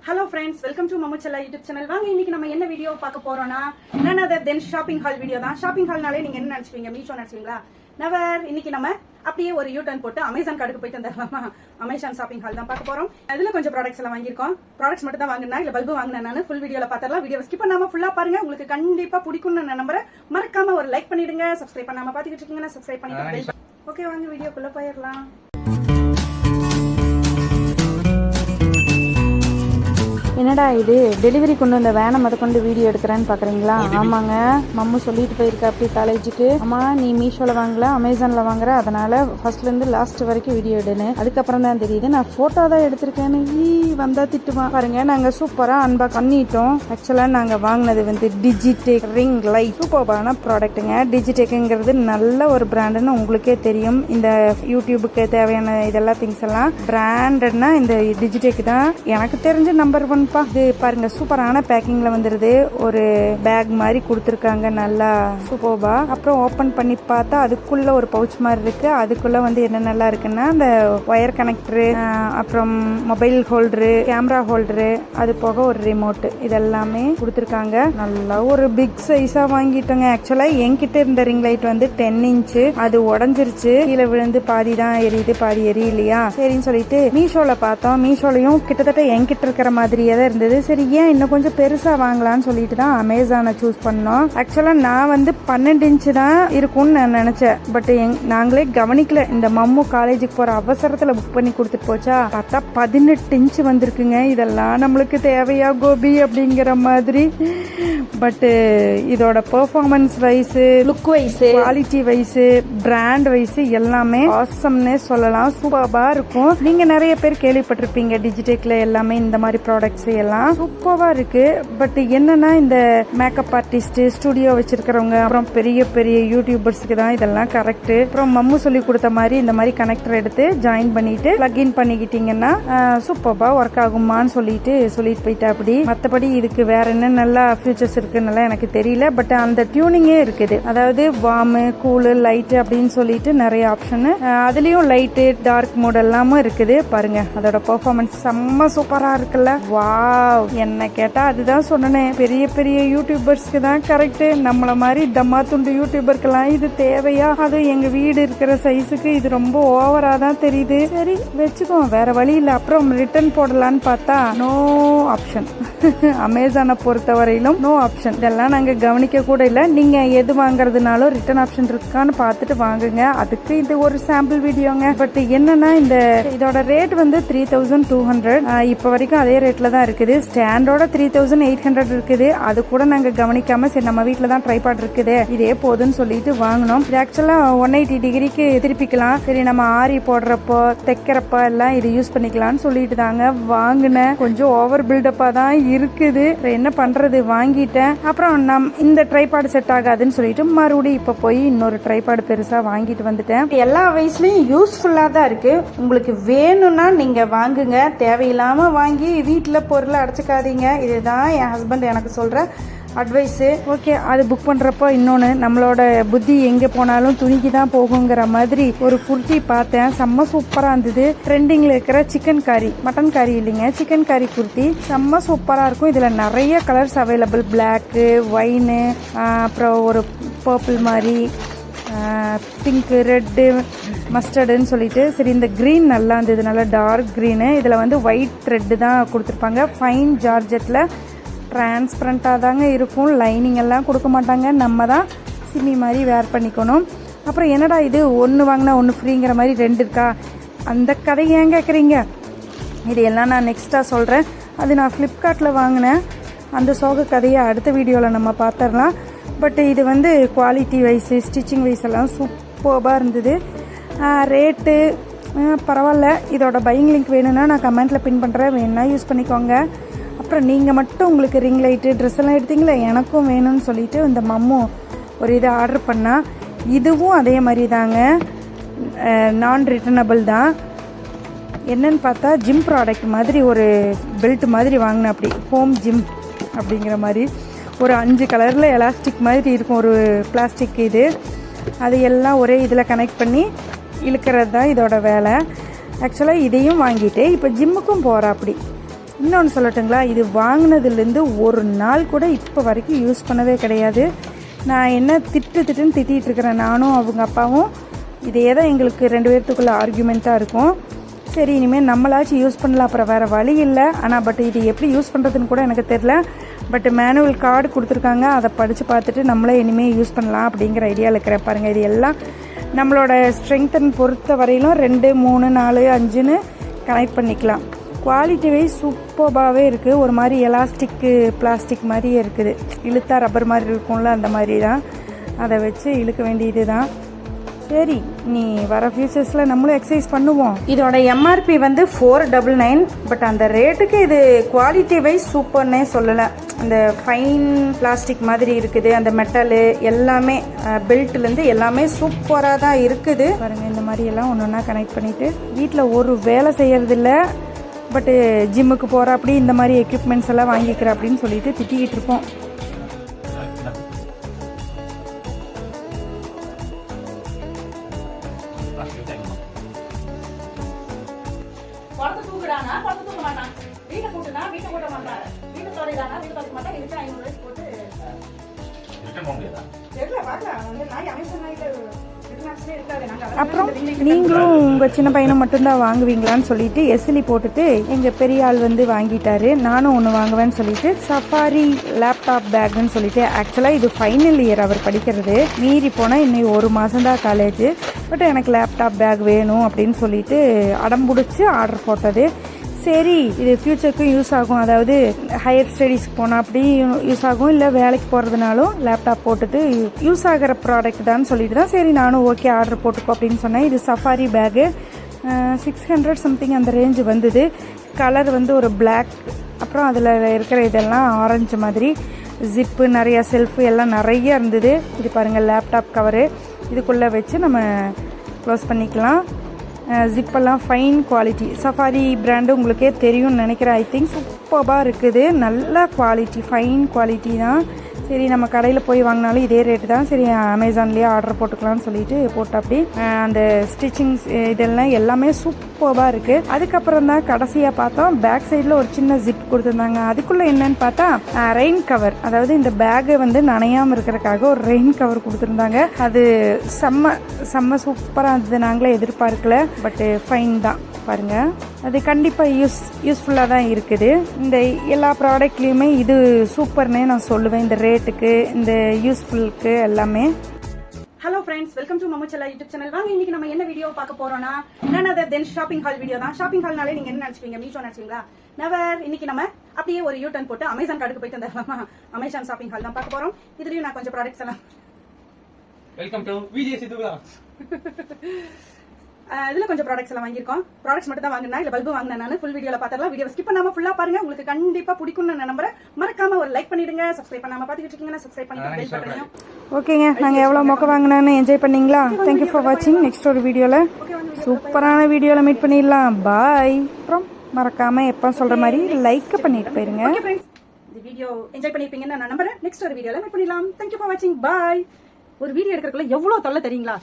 Hello friends, welcome to Mamuchella YouTube channel. வாங்க இன்னைக்கு நம்ம என்ன வீடியோ பார்க்க போறோம்னா none other than shopping haul video தான். ஷாப்பிங் ஹால்னாலே நீங்க என்ன நினைச்சுவீங்க? மீஷோ நினைச்சுவீங்களா? நெவர். இன்னைக்கு நம்ம அப்படியே ஒரு யூ டர்ன் போட்டு அமேசான் கார்டுக்கு போயிட்டு வந்துடலாமா? அமேசான் ஷாப்பிங் ஹால் தான் பார்க்க போறோம். அதுல கொஞ்சம் ப்ராடக்ட்ஸ் எல்லாம் வாங்கியிருக்கோம். ப்ராடக்ட்ஸ் மட்டும் தான் வாங்கினா இல்ல பல்பு வாங்கினேன் நான். ஃபுல் வீடியோல பார்த்தறலாம். வீடியோ ஸ்கிப் பண்ணாம ஃபுல்லா பாருங்க. உங்களுக்கு கண்டிப்பா பிடிக்கும்னு நான் நம்புறேன். மறக்காம ஒரு லைக் பண்ணிடுங்க. சப்ஸ்கிரைப் பண்ணாம பாத்துக்கிட்டு இருக்கீங்கன்னா சப்ஸ்கிரைப் பண்ணிடுங்க. ஓகே வாங்க வீடியோக்குள்ள போயிடலாம். என்னடா இது டெலிவரி கொண்டு வந்த வேனை மொதல் கொண்டு வீடியோ எடுக்கிறேன்னு பார்க்குறீங்களா? ஆமாங்க, மம்மு சொல்லிட்டு போயிருக்கா அப்படி காலேஜுக்கு. அம்மா நீ மீஷோவில் வாங்கல அமேசானில் வாங்குற, அதனால ஃபர்ஸ்ட்லேருந்து லாஸ்ட் வரைக்கும் வீடியோ எடுன்னு. அதுக்கப்புறம் தான் தெரியுது நான் ஃபோட்டோ தான் எடுத்திருக்கேன்னு. வந்தால் திட்டுவான் பாருங்க. நாங்கள் சூப்பராக அன்பாக்ஸ் பண்ணிட்டோம். ஆக்சுவலாக நாங்கள் வாங்கினது வந்து டிஜிடெக் ரிங் லைட். சூப்பரான ப்ராடக்ட்டுங்க. டிஜிடெக்குங்கிறது நல்ல ஒரு பிராண்டுன்னு உங்களுக்கே தெரியும். இந்த யூடியூபுக்கு தேவையான இதெல்லாம் திங்ஸ் எல்லாம் பிராண்டட்னா இந்த டிஜிடெக் தான். எனக்கு தெரிஞ்ச நம்பர் 1. இது பாருங்க சூப்பரான பேக்கிங்ல வந்துருது. ஒரு பேக் மாதிரி கொடுத்துருக்காங்க, நல்லா சூப்பர்பா. அப்புறம் ஓபன் பண்ணி பார்த்தா அதுக்குள்ள ஒரு பவுச் மாதிரி இருக்கு. அதுக்குள்ள வந்து என்ன நல்லா இருக்குன்னா அந்த ஒயர் கனெக்டரு, அப்புறம் மொபைல் ஹோல்டரு, கேமரா ஹோல்டரு, அது போக ஒரு ரிமோட், இதெல்லாமே கொடுத்துருக்காங்க. நல்லா ஒரு பிக் சைஸா வாங்கிட்டோங்க. ஆக்சுவலா என்கிட்ட இருந்த ரிங் லைட் வந்து 10 இன்ச்சு, அது உடஞ்சிருச்சு. கீழே விழுந்து பாதி தான் எரியுது, பாதி எரியலையா. சரின்னு சொல்லிட்டு மீஷோல பார்த்தோம். மீஷோலையும் கிட்டத்தட்ட என்கிட்ட இருக்கிற மாதிரியே இருந்தது. சரி ஏன் இன்னும் கொஞ்சம் பெருசா வாங்கலாம்னு சொல்லிட்டு தான் அமேசானை சூஸ் பண்ணோம். ஆக்சுவலா நான் வந்து 12 இன்ச்சு தான் இருக்கும்னு நான் நினைச்சேன். பட் நாங்களே கவனிக்கல. இந்த மம்மு காலேஜுக்கு போற அவசரத்துல புக் பண்ணி கொடுத்துட்டு போச்சா, பார்த்தா 18 இன்ச்சு வந்திருக்குங்க. இதெல்லாம் நம்மளுக்கு தேவையா கோபி அப்படிங்கிற மாதிரி. பட் இதோட performance wise, look wise, quality wise, brand wise எல்லாமே ஆசம்னே சொல்லலாம். சூப்பரா இருக்கும். நீங்க நிறைய பேர் கேள்விப்பட்டிருப்பீங்க டிஜிடெக்ல எல்லாமே இந்த மாதிரி ப்ராடக்ட்ஸ் எல்லாம் சூப்பரா இருக்கு. பட் என்னன்னா இந்த மேக்கப் ஆர்டிஸ்ட், ஸ்டுடியோ வச்சிருக்கிறவங்க, அப்புறம் பெரிய பெரிய யூடியூபர்ஸ்க்கு தான் இதெல்லாம் கரெக்ட். அப்புறம் மம்மு சொல்லி கொடுத்த மாதிரி இந்த மாதிரி கனெக்டர் எடுத்து ஜாயின் பண்ணிட்டு பிளக் இன் பண்ணிக்கிட்டீங்கன்னா சூப்பரா ஒர்க் ஆகுமான்னு சொல்லிட்டு போயிட்டா. அப்படி மற்றபடி இதுக்கு வேற என்ன நல்லா ஃபியூச்சர்ஸ் இருக்குன்னு எனக்கு தெரியல. பட் அந்த டியூனிங்கே இருக்குது. அதாவது வார்ம், கூல், லைட் அப்படின்னு சொல்லிட்டு நிறைய ஆப்ஷன். அதுலயும் லைட்டு, டார்க் மோட் எல்லாமும் இருக்குது. பாருங்க அதோட பெர்ஃபார்மன்ஸ் செம்ம சூப்பரா இருக்குல்ல. வாவ், என்ன கேட்டா அதுதான் சொன்னேன், பெரிய பெரிய யூடியூபர்ஸ்க்கு தான் கரெக்ட். நம்மள மாதிரி தம்மா துண்டு யூடியூபர்க்கெல்லாம் இது தேவையா? அது எங்க வீடு இருக்கிற சைஸுக்கு இது ரொம்ப ஓவரா தான் தெரியுது. சரி வச்சுக்கோ, வேற வழி இல்ல. அப்புறம் ரிட்டர்ன் போடலான்னு பார்த்தா நோ ஆப்ஷன். அமேசானை பொறுத்தவரையிலும் நோ ஆப்ஷன். இதெல்லாம் நாங்க கவனிக்க கூட இல்ல. நீங்க எது வாங்குறதுனாலும் ரிட்டர்ன் ஆப்ஷன் இருக்கான்னு பார்த்துட்டு வாங்குங்க. அதுக்கு இது ஒரு சாம்பிள் வீடியோங்க. பட் என்னன்னா இதோட ரேட் வந்து 3200. இப்ப வரைக்கும் அதே ரேட்ல தான் இருக்குது. ஸ்டாண்டோட 3800 இருக்குது. அது கூட நாங்க கவனிக்காம சரி நம்ம வீட்டுல தான் ட்ரைபாட் இருக்குது, இதே போதுன்னு சொல்லிட்டு வாங்கினோம். இது ஆக்சுவலா 180 டிகிரிக்கு திருப்பிக்கலாம். சரி நம்ம ஆரி போடுறப்போ, தைக்கிறப்ப எல்லாம் இது யூஸ் பண்ணிக்கலாம்னு சொல்லிட்டு தாங்க வாங்கினேன். கொஞ்சம் ஓவர் பில்டப்பா தான் இருக்குது. என்ன பண்றது, வாங்கிட்டேன். அப்புறம் இந்த ட்ரைபாட் செட் ஆகாதுன்னு சொல்லிட்டு மறுபடியும் இப்ப போய் இன்னொரு ட்ரைபாட் பெருசா வாங்கிட்டு வந்துட்டேன். எல்லா வயசுலயும் யூஸ்ஃபுல்லா தான் இருக்கு. உங்களுக்கு வேணும்னா நீங்க வாங்குங்க. தேவையில்லாம வாங்கி வீட்டில் பொருளை அடைச்சிக்காதீங்க. இதுதான் என் ஹஸ்பண்ட் எனக்கு சொல்ற அட்வைஸு. ஓகே, அது புக் பண்ணுறப்போ இன்னொன்று, நம்மளோட புத்தி எங்கே போனாலும் துணிக்கு தான் போகுங்கிற மாதிரி ஒரு குர்த்தி பார்த்தேன். செம்ம சூப்பராக இருந்தது. ட்ரெண்டிங்கில் இருக்கிற சிக்கன் காரி, மட்டன் காரி இல்லைங்க, சிக்கன் காரி குர்த்தி செம்ம சூப்பராக இருக்கும். இதில் நிறைய கலர்ஸ் அவைலபிள். பிளாக்கு, ஒயினு, அப்புறம் ஒரு பர்பிள் மாதிரி, பிங்க்கு, ரெட்டு, மஸ்டர்டுன்னு சொல்லிட்டு. சரி இந்த க்ரீன் நல்லா இருந்தது, நல்லா டார்க் க்ரீனு. இதில் வந்து ஒயிட் த்ரெட்டு தான் கொடுத்துருப்பாங்க. ஃபைன் ஜார்ஜெட்டில் டிரான்ஸ்பரண்ட்டாக தாங்க இருக்கும். லைனிங் எல்லாம் கொடுக்க மாட்டாங்க. நம்ம தான் சிம்மி மாதிரி வேர் பண்ணிக்கணும். அப்புறம் என்னடா இது ஒன்று வாங்கினா ஒன்று ஃப்ரீங்கிற மாதிரி 2 இருக்கா? அந்த கதை ஏன் கேட்குறீங்க? இது எல்லாம் நான் நெக்ஸ்ட்டாக சொல்கிறேன். அது நான் ஃப்ளிப்கார்ட்டில் வாங்கினேன். அந்த சோக கதையை அடுத்த வீடியோவில் நம்ம பார்த்துடலாம். பட் இது வந்து குவாலிட்டி வைஸு, ஸ்டிச்சிங் வைஸ் எல்லாம் சூப்பராக இருந்தது. ரேட்டு பரவாயில்ல. இதோட பையிங் லிங்க் வேணும்னா நான் கமெண்ட்டில் பின் பண்ணுறேன், வேணும்னா யூஸ் பண்ணிக்கோங்க. அப்புறம் நீங்கள் மட்டும் உங்களுக்கு ரிங் லைட்டு, ட்ரெஸ் எல்லாம் எடுத்தீங்களா, எனக்கும் வேணும்னு சொல்லிட்டு இந்த மம்மு ஒரு இதை ஆர்டர் பண்ணால், இதுவும் அதே மாதிரி தாங்க, நான் ரிட்டர்னபிள் தான். என்னன்னு பார்த்தா ஜிம் ப்ராடக்ட் மாதிரி ஒரு பெல்ட் மாதிரி வாங்கினேன். அப்படி ஹோம் ஜிம் அப்படிங்கிற மாதிரி ஒரு 5 கலரில் எலாஸ்டிக் மாதிரி இருக்கும் ஒரு பிளாஸ்டிக். இது அது எல்லாம் ஒரே இதில் கனெக்ட் பண்ணி இழுக்கிறது தான் இதோட வேலை. ஆக்சுவலாக இதையும் வாங்கிட்டு இப்போ ஜிம்முக்கும் போகிறா. அப்படி இன்னொன்று சொல்லட்டுங்களா, இது வாங்கினதுலேருந்து ஒரு நாள் கூட இப்போ வரைக்கும் யூஸ் பண்ணவே கிடையாது. நான் என்ன திட்டுன்னு திட்டிகிட்டு இருக்கிறேன், நானும் அவங்க அப்பாவும். இதே தான் எங்களுக்கு 2 பேர்த்துக்குள்ள ஆர்கியூமெண்ட்டாக இருக்கும். சரி, இனிமேல் நம்மளாச்சும் யூஸ் பண்ணலாம், அப்புறம் வேறு வழி இல்லை. ஆனால் பட் இது எப்படி யூஸ் பண்ணுறதுன்னு கூட எனக்கு தெரில. பட் மேனுவல் கார்டு கொடுத்துருக்காங்க, அதை படித்து பார்த்துட்டு நம்மளே இனிமேல் யூஸ் பண்ணலாம் அப்படிங்கிற ஐடியாவில் இருக்கிறேன். பாருங்கள், இது எல்லாம் நம்மளோட ஸ்ட்ரெங்தன் பொறுத்த வரையிலும் 2, 3, 4, 5ன்னு கனெக்ட் பண்ணிக்கலாம். குவாலிட்டி வைஸ் சூப்பராகவே இருக்குது. ஒரு மாதிரி எலாஸ்டிக்கு பிளாஸ்டிக் மாதிரியே இருக்குது. இழுத்தா ரப்பர் மாதிரி இருக்கும்ல, அந்த மாதிரி தான். அதை வச்சு இழுக்க வேண்டியது தான். சரி, நீ வர ஃபியூச்சர்ஸில் நம்மளும் எக்ஸசைஸ் பண்ணுவோம். இதோட எம்ஆர்பி வந்து 499. பட் அந்த ரேட்டுக்கு இது குவாலிட்டி வைஸ் சூப்பர்னே சொல்லலை. அந்த ஃபைன் பிளாஸ்டிக் மாதிரி இருக்குது, அந்த மெட்டலு எல்லாமே, பெல்ட்லேருந்து எல்லாமே சூப்பராக தான் இருக்குது. பாருங்கள், இந்த மாதிரி எல்லாம் ஒன்று ஒன்றா கனெக்ட் பண்ணிவிட்டு வீட்டில் ஒரு வேலை செய்யறதில்ல. பட்டு ஜிம்முக்கு போகிற அப்படி இந்த மாதிரி எக்யூப்மெண்ட்ஸ் எல்லாம் வாங்கிக்கிற அப்படின்னு சொல்லிட்டு திட்டிக்கிட்டு இருப்போம். அப்புறம் நீங்களும் உங்கள் சின்ன பையனை மட்டும்தான் வாங்குவீங்களான்னு சொல்லிட்டு எஸ்எலி போட்டுட்டு எங்கள் பெரிய ஆள் வந்து வாங்கிட்டாரு. நானும் ஒன்று வாங்குவேன்னு சொல்லிட்டு சஃபாரி லேப்டாப் பேக்குன்னு சொல்லிட்டு, ஆக்சுவலாக இது ஃபைனல் இயர் அவர் படிக்கிறது. மீறி போனால் இன்னும் 1 மாதம் தான் காலேஜ். பட் எனக்கு லேப்டாப் பேக் வேணும் அப்படின்னு சொல்லிட்டு அடம்பிடிச்சி ஆர்டர் போட்டது. சரி, இது ஃப்யூச்சருக்கும் யூஸ் ஆகும், அதாவது ஹையர் ஸ்டடீஸ்க்கு போனால் அப்படி யூஸ் ஆகும், இல்லை வேலைக்கு போகிறதுனாலும் லேப்டாப் போட்டுட்டு யூஸ் ஆகிற ப்ராடக்ட் தான் சொல்லிட்டு தான் சரி நானும் ஓகே ஆர்டர் போட்டுக்கோ அப்படின்னு சொன்னேன். இது சஃபாரி பேக்கு 600 சம்திங் அந்த ரேஞ்சு வந்தது. கலர் வந்து ஒரு பிளாக், அப்புறம் அதில் இருக்கிற இதெல்லாம் ஆரஞ்சு மாதிரி. ஜிப்பு நிறையா, செல்ஃபு எல்லாம் நிறைய இருந்தது. இது பாருங்கள், லேப்டாப் கவரு இதுக்குள்ளே வச்சு நம்ம க்ளோஸ் பண்ணிக்கலாம். ஜிப்பெல்லாம் ஃபைன் குவாலிட்டி. சஃபாரி பிராண்டு உங்களுக்கே தெரியும்னு நினைக்கிறேன். ஐ திங்க் சூப்பராக இருக்குது, நல்ல குவாலிட்டி, ஃபைன் குவாலிட்டி தான். சரி, நம்ம கடையில் போய் வாங்கினாலும் இதே ரேட்டு தான். சரி, அமேசான்லேயே ஆர்டர் போட்டுக்கலாம்னு சொல்லிட்டு போட்டு அப்படி அந்த ஸ்டிச்சிங்ஸ் இதெல்லாம் எல்லாமே சூப்பராக இருக்குது. அதுக்கப்புறம் தான் கடைசியாக பார்த்தோம், பேக் சைடில் ஒரு சின்ன ஜிப் கொடுத்துருந்தாங்க. அதுக்குள்ளே என்னன்னு பார்த்தா ரெயின் கவர், அதாவது இந்த பேக்கை வந்து நனையாமல் இருக்கிறதுக்காக ஒரு ரெயின் கவர் கொடுத்துருந்தாங்க. அது செம்ம சூப்பராக இருந்தது, நாங்களே எதிர்பார்க்கல. பட்டு ஃபைன் தான். பாருங்க, அது கண்டிப்பாக யூஸ்ஃபுல்லாக தான் இருக்குது. இந்த எல்லா ப்ராடக்ட்லேயுமே இது சூப்பர்னே நான் சொல்லுவேன், இந்த ரேட்டுக்கு, இந்த யூஸ்ஃபுல்லுக்கு எல்லாமே. Hello friends, welcome to Mammuchella YouTube channel. வாங்க, இன்னைக்கு நம்ம என்ன வீடியோ பார்க்க போறோம்னா, என்னது தென் ஷாப்பிங் ஹால் வீடியோ தான். ஷாப்பிங் ஹால்னாலே நீங்க என்ன நினைச்சுப்பீங்க, மீஷோ நினைச்சீங்களா? நெவர். இன்னைக்கு நம்ம அப்படியே ஒரு யூ-டர்ன் போட்டு அமேசான் கார்டுக்கு போயிட்டு வந்துடலாமா? அமேசான் ஷாப்பிங் ஹால் தான் பார்க்க போறோம். இதுலயும் நான் கொஞ்சம் ப்ராடக்ட்ஸ் எல்லாம். Welcome to Vijay Siddhu vlogs. இதுல கொஞ்சம் ப்ராடக்ட்ஸ் எல்லாம் வாங்கியிருக்கோம். ப்ராடக்ட்ஸ் மட்டும் தான் வாங்கினா, இல்ல பல்பு வாங்கினேன். நான் ஃபுல் வீடியோல பாத்தறலாம். வீடியோ ஸ்கிப் பண்ணாம ஃபுல்லா பாருங்க, உங்களுக்கு கண்டிப்பா பிடிக்கும்னு நான் நம்புறேன். மறக்காம ஒரு லைக் பண்ணிடுங்க. சப்ஸ்கிரைப் பண்ணாம பாத்துக்கிட்டு இருக்கீங்கன்னா சப்ஸ்கிரைப் பண்ணிட்டு பெல் பட்டனையும். ஓகேங்க, நாங்கள் எவ்வளோ மொக்க வாங்கினான்னு என்ஜாய் பண்ணீங்களா? தேங்க்யூ ஃபார் வாட்சிங். நெக்ஸ்ட் ஒரு வீடியோவில் சூப்பரான வீடியோவில் மீட் பண்ணிடலாம். பாய். அப்புறம் மறக்காம எப்போ சொல்ற மாதிரி லைக் பண்ணிட்டு போயிருங்க. ஓகே ஃப்ரெண்ட்ஸ், இந்த வீடியோ என்ஜாய் பண்ணிருப்பீங்கன்னு நான் நம்புறேன். நெக்ஸ்ட் ஒரு வீடியோல மீட் பண்ணிடலாம். தேங்க்யூ ஃபார் வாட்சிங். பாய். ஒரு வீடியோ எடுக்கிறதுக்குள்ள எவ்வளவு தொல்லை தெரியுங்களா?